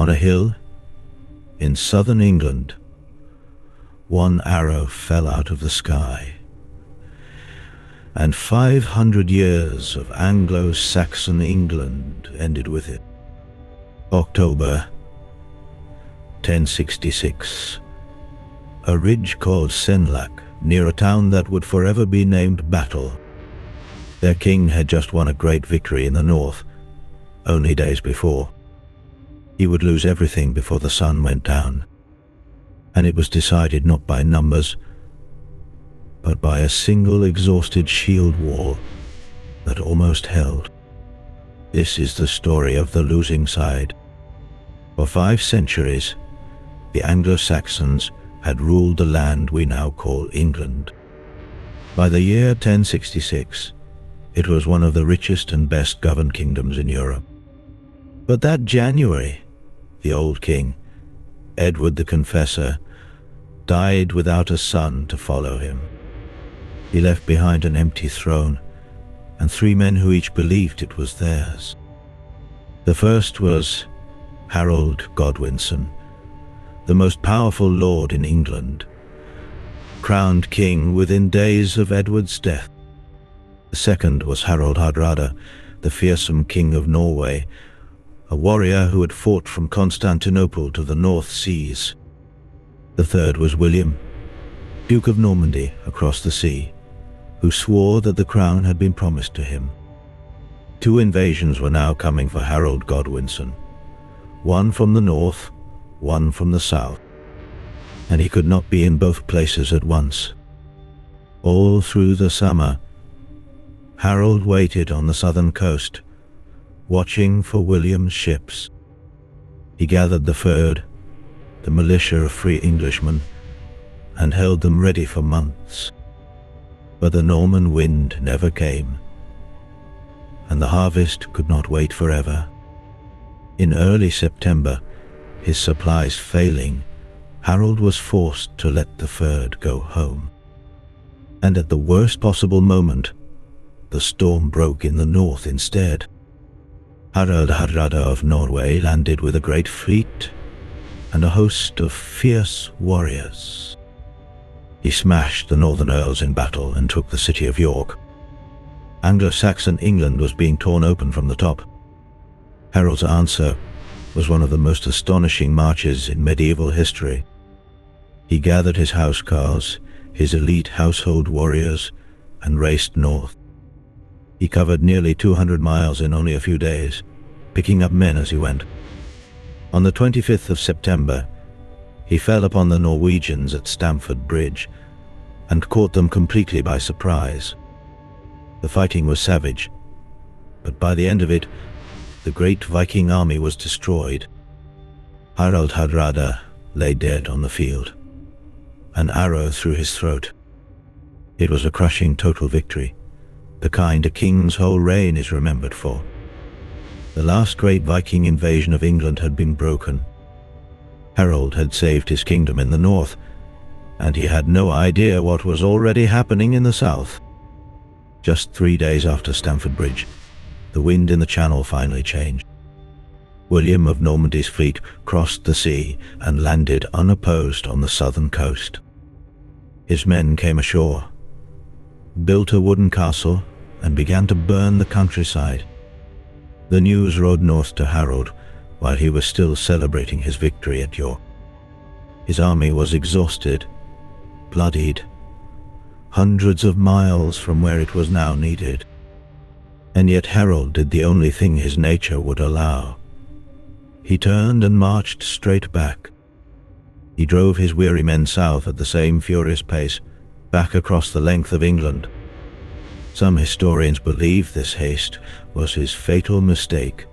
On a hill in southern England, one arrow fell out of the sky, and 500 years of Anglo-Saxon England ended with it. October 1066. A ridge called Senlac, near a town that would forever be named Battle. Their king had just won a great victory in the north, only days before. He would lose everything before the sun went down, and it was decided not by numbers, but by a single exhausted shield wall that almost held. This is the story of the losing side. For 5 centuries, the Anglo-Saxons had ruled the land we now call England. By the year 1066, it was one of the richest and best governed kingdoms in Europe. But that January, the old king, Edward the Confessor, died without a son to follow him. He left behind an empty throne and 3 men who each believed it was theirs. The first was Harold Godwinson, the most powerful lord in England, crowned king within days of Edward's death. The second was Harold Hardrada, the fearsome king of Norway, a warrior who had fought from Constantinople to the North Seas. The third was William, Duke of Normandy across the sea, who swore that the crown had been promised to him. 2 invasions were now coming for Harold Godwinson, one from the north, one from the south, and he could not be in both places at once. All through the summer, Harold waited on the southern coast, watching for William's ships. He gathered the fyrd, the militia of free Englishmen, and held them ready for months. But the Norman wind never came, and the harvest could not wait forever. In early September, his supplies failing, Harold was forced to let the fyrd go home. And at the worst possible moment, the storm broke in the north instead. Harold Hardrada of Norway landed with a great fleet and a host of fierce warriors. He smashed the northern earls in battle and took the city of York. Anglo-Saxon England was being torn open from the top. Harold's answer was one of the most astonishing marches in medieval history. He gathered his housecarls, his elite household warriors, and raced north. He covered nearly 200 miles in only a few days, picking up men as he went. On the 25th of September, he fell upon the Norwegians at Stamford Bridge and caught them completely by surprise. The fighting was savage, but by the end of it, the great Viking army was destroyed. Harold Hardrada lay dead on the field, an arrow through his throat. It was a crushing total victory, the kind a king's whole reign is remembered for. The last great Viking invasion of England had been broken. Harold had saved his kingdom in the north, and he had no idea what was already happening in the south. Just 3 days after Stamford Bridge, the wind in the Channel finally changed. William of Normandy's fleet crossed the sea and landed unopposed on the southern coast. His men came ashore, built a wooden castle, and began to burn the countryside. The news rode north to Harold while he was still celebrating his victory at York. His army was exhausted, bloodied, hundreds of miles from where it was now needed. And yet Harold did the only thing his nature would allow. He turned and marched straight back. He drove his weary men south at the same furious pace, back across the length of England. Some historians believe this haste was his fatal mistake.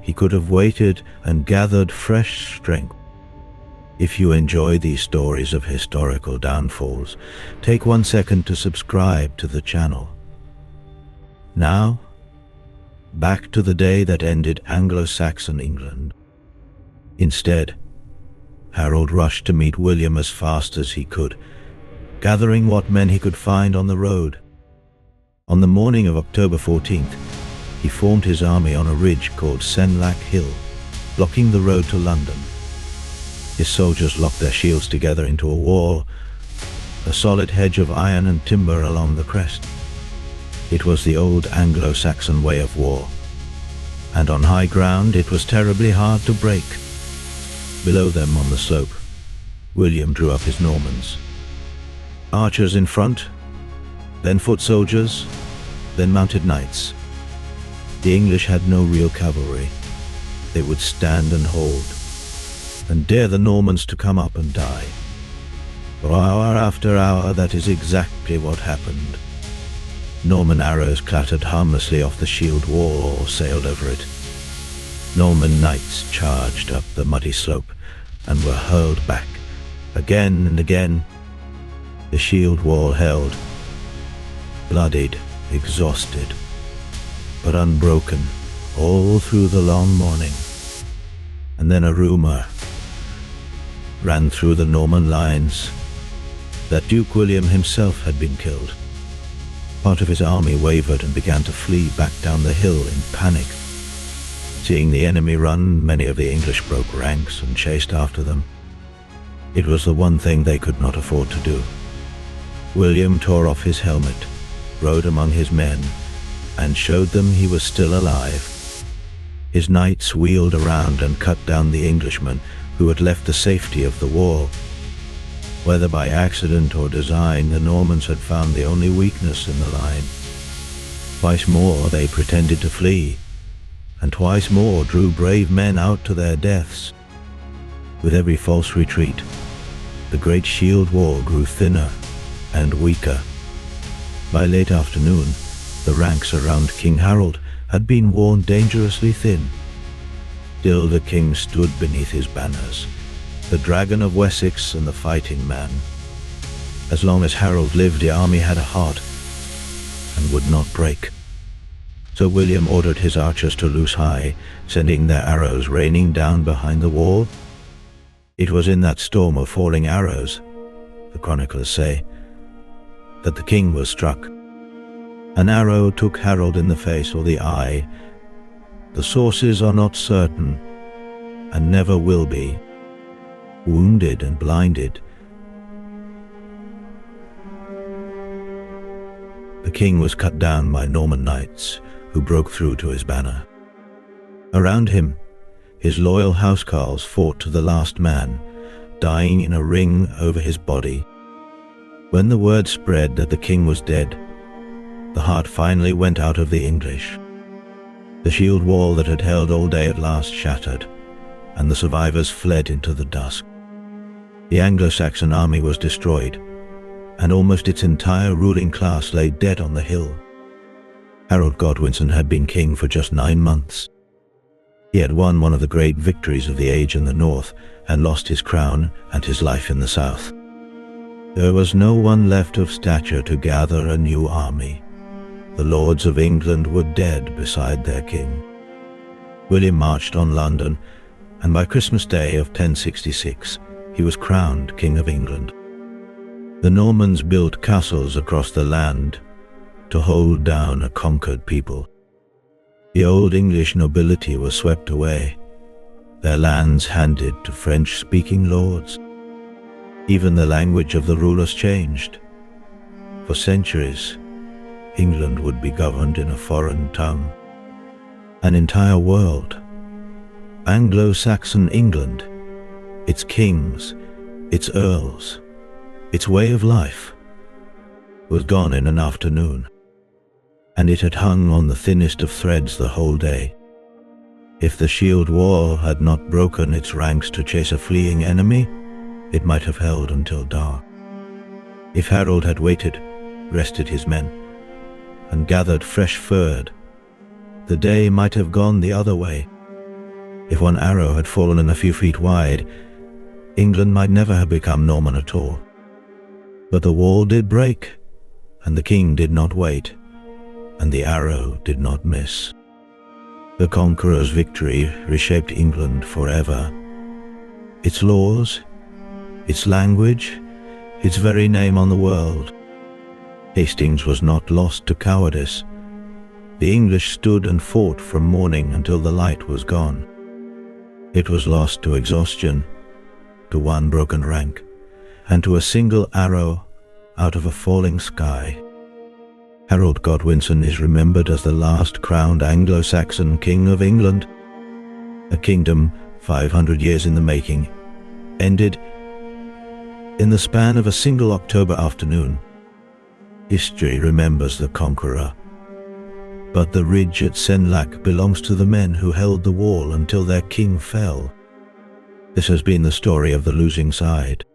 He could have waited and gathered fresh strength. If you enjoy these stories of historical downfalls, take 1 second to subscribe to the channel. Now, back to the day that ended Anglo-Saxon England. Instead, Harold rushed to meet William as fast as he could, gathering what men he could find on the road. On the morning of October 14th, he formed his army on a ridge called Senlac Hill, blocking the road to London. His soldiers locked their shields together into a wall, a solid hedge of iron and timber along the crest. It was the old Anglo-Saxon way of war, and on high ground it was terribly hard to break. Below them on the slope, William drew up his Normans. Archers in front, then foot soldiers, then mounted knights. The English had no real cavalry. They would stand and hold, and dare the Normans to come up and die. For hour after hour, that is exactly what happened. Norman arrows clattered harmlessly off the shield wall or sailed over it. Norman knights charged up the muddy slope and were hurled back, again and again. The shield wall held, bloodied, exhausted, but unbroken all through the long morning. And then a rumor ran through the Norman lines that Duke William himself had been killed. Part of his army wavered and began to flee back down the hill in panic. Seeing the enemy run, many of the English broke ranks and chased after them. It was the one thing they could not afford to do. William tore off his helmet, rode among his men, and showed them he was still alive. His knights wheeled around and cut down the Englishmen who had left the safety of the wall. Whether by accident or design, the Normans had found the only weakness in the line. Twice more they pretended to flee, and twice more drew brave men out to their deaths. With every false retreat, the great shield wall grew thinner and weaker. By late afternoon, the ranks around King Harold had been worn dangerously thin. Still the king stood beneath his banners, the dragon of Wessex and the fighting man. As long as Harold lived, the army had a heart and would not break. So William ordered his archers to loose high, sending their arrows raining down behind the wall. It was in that storm of falling arrows, the chroniclers say, that the king was struck. An arrow took Harold in the face or the eye. The sources are not certain, and never will be. Wounded and blinded, the king was cut down by Norman knights who broke through to his banner. Around him, his loyal housecarls fought to the last man, dying in a ring over his body. When the word spread that the king was dead, the heart finally went out of the English. The shield wall that had held all day at last shattered, and the survivors fled into the dusk. The Anglo-Saxon army was destroyed, and almost its entire ruling class lay dead on the hill. Harold Godwinson had been king for just 9 months. He had won one of the great victories of the age in the north, and lost his crown and his life in the south. There was no one left of stature to gather a new army. The lords of England were dead beside their king. William marched on London, and by Christmas Day of 1066, he was crowned King of England. The Normans built castles across the land to hold down a conquered people. The old English nobility was swept away, their lands handed to French-speaking lords. Even the language of the rulers changed. For centuries, England would be governed in a foreign tongue. An entire world, Anglo-Saxon England, its kings, its earls, its way of life, was gone in an afternoon, and it had hung on the thinnest of threads the whole day. If the shield wall had not broken its ranks to chase a fleeing enemy, it might have held until dark. If Harold had waited, rested his men, and gathered fresh furred, the day might have gone the other way. If one arrow had fallen a few feet wide, England might never have become Norman at all. But the wall did break, and the king did not wait, and the arrow did not miss. The Conqueror's victory reshaped England forever. Its laws, its language, its very name on the world. Hastings was not lost to cowardice. The English stood and fought from morning until the light was gone. It was lost to exhaustion, to one broken rank, and to a single arrow out of a falling sky. Harold Godwinson is remembered as the last crowned Anglo-Saxon King of England. A kingdom 500 years in the making, ended in the span of a single October afternoon. History remembers the conqueror, but the ridge at Senlac belongs to the men who held the wall until their king fell. This has been the story of the losing side.